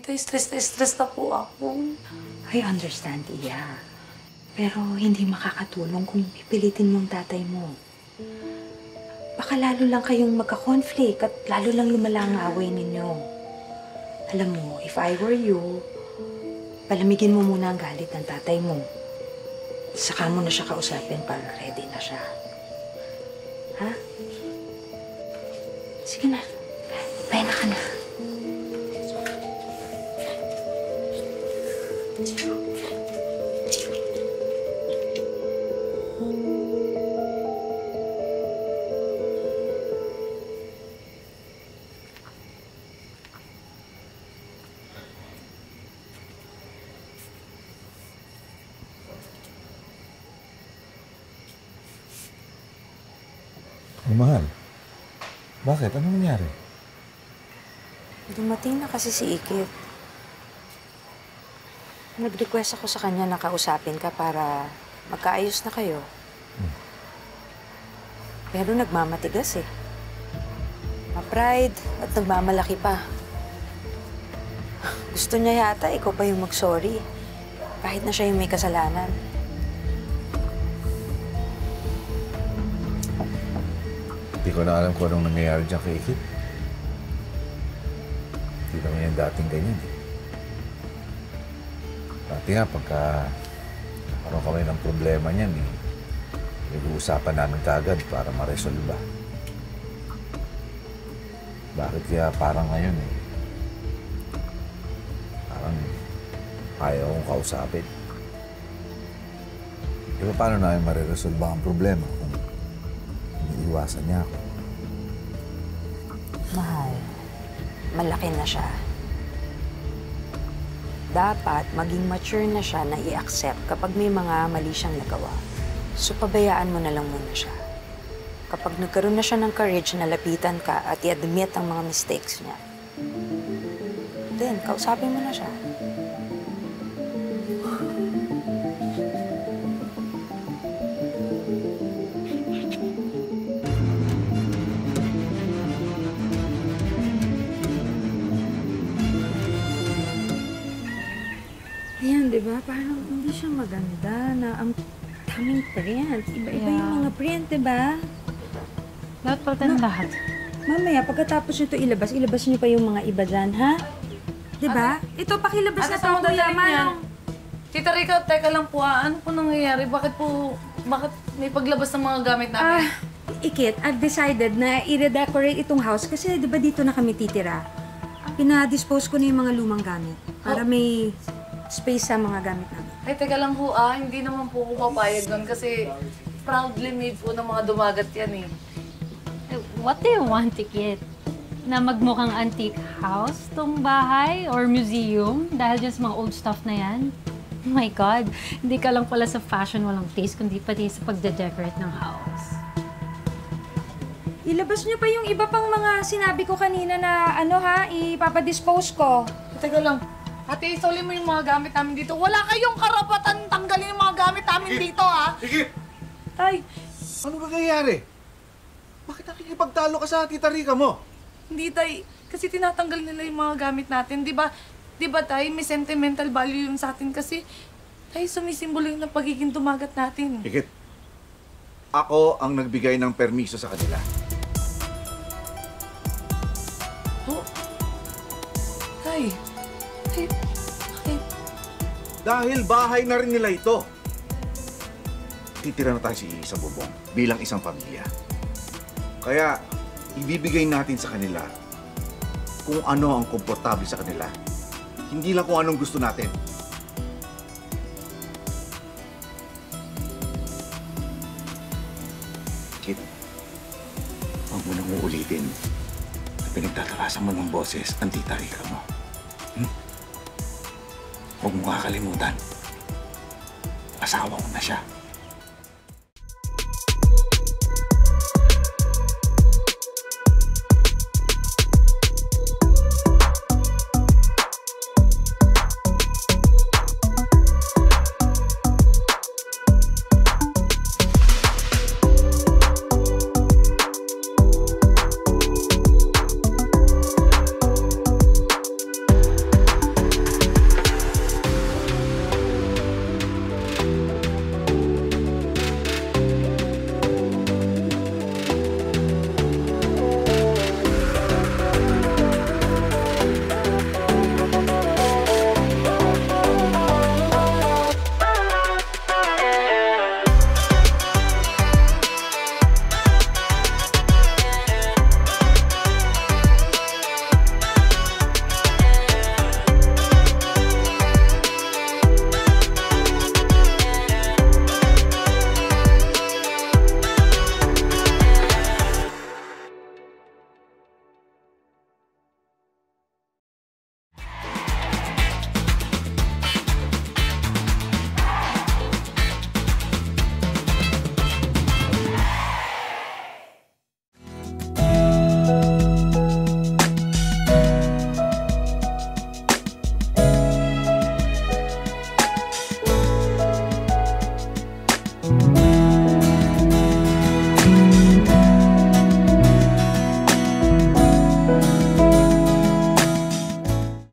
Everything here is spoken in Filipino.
tay. Stress na stress na po ako. I understand, Iya. Pero hindi makakatulong kung pipilitin mong tatay mo. Baka lalo lang kayong magka-conflict at lalo lang lumala ang away ninyo. Alam mo, if I were you, palamigin mo muna ang galit ng tatay mo. Saka mo na siya kausapin para ready na siya. Ha? Sige na. Pahinga ka na. Oh, mahal. Bakit? Ano nangyari? Dumating na kasi si Ikit. Nag-request ako sa kanya na kausapin ka para magkaayos na kayo. Pero nagmamatigas eh. Ma-pride at nagmamalaki pa. Gusto niya yata ikaw pa yung mag-sorry. Kahit na siya yung may kasalanan. Hindi ko na alam kung anong nangyayari dyan kay Ikit. Hindi naman yan dating ganyan eh. Dati nga, pagka nagkaroon kami ng problema niyan eh, nag-uusapan namin kaagad para ma-resolve. Bakit kaya parang ngayon eh? Parang ayaw akong kausapin. Di ba paano namin ma-resolve ang problema kung iniiwasan niya ako? Mahal, malaki na siya. Dapat maging mature na siya na i-accept kapag may mga mali siyang nagawa. So, pabayaan mo na lang muna siya. Kapag nagkaroon na siya ng courage na lapitan ka at i-admit ang mga mistakes niya, then, kausapin mo na siya. Ayan, di ba? Parang hindi siya maganda na ang daming print. Iba-iba yung mga print, di ba? Dapat palitan lahat. Mamaya, pagkatapos nyo ito ilabas nyo pa yung mga iba dyan, ha? Di ba? Ito, pakilabas na ito, Kuya Manong. Tita Rica, teka lang po ano po nangyayari? Bakit may paglabas ng mga gamit namin? Ikit, I've decided na i-redecorate itong house kasi di ba dito na kami titira? Pina-dispose ko na yung mga lumang gamit para may space sa mga gamit namin. Ay, teka lang po hindi naman po ako papayag doon kasi proudly made po ng mga dumagat yan eh. What do you want, Ikit? Na magmukhang antique house tong bahay or museum dahil dyan sa mga old stuff na yan? Oh my God, hindi ka lang pala sa fashion walang taste, kundi pati sa pagde-decorate ng house. Ilabas niyo pa yung iba pang mga sinabi ko kanina na ipapadispose ko. Teka lang. Ate, isoli mo yung mga gamit namin dito. Wala kayong karapatan tanggalin yung mga gamit namin dito, ha? Sige! Tay! Ano ba nangyayari? Bakit nakikipagtalo ka sa Tita Rica mo? Hindi, Tay. Kasi tinatanggal nila yung mga gamit natin. Di ba, Tay? May sentimental value yun sa atin kasi, Tay, sumisimbolo yung pagiging dumagat natin. Higit. Ako ang nagbigay ng permiso sa kanila. Oh? Tay! Tay, bakit? Dahil bahay na rin nila ito. Titira na tayo sa bubong bilang isang pamilya. Kaya, ibibigay natin sa kanila kung ano ang komportable sa kanila. Hindi lang kung anong gusto natin. Kit, huwag mo nang uulitin na pinagtatalasan mo ng boses ang Tita Rica mo. Huwag mo kakalimutan. Asawa ko na siya.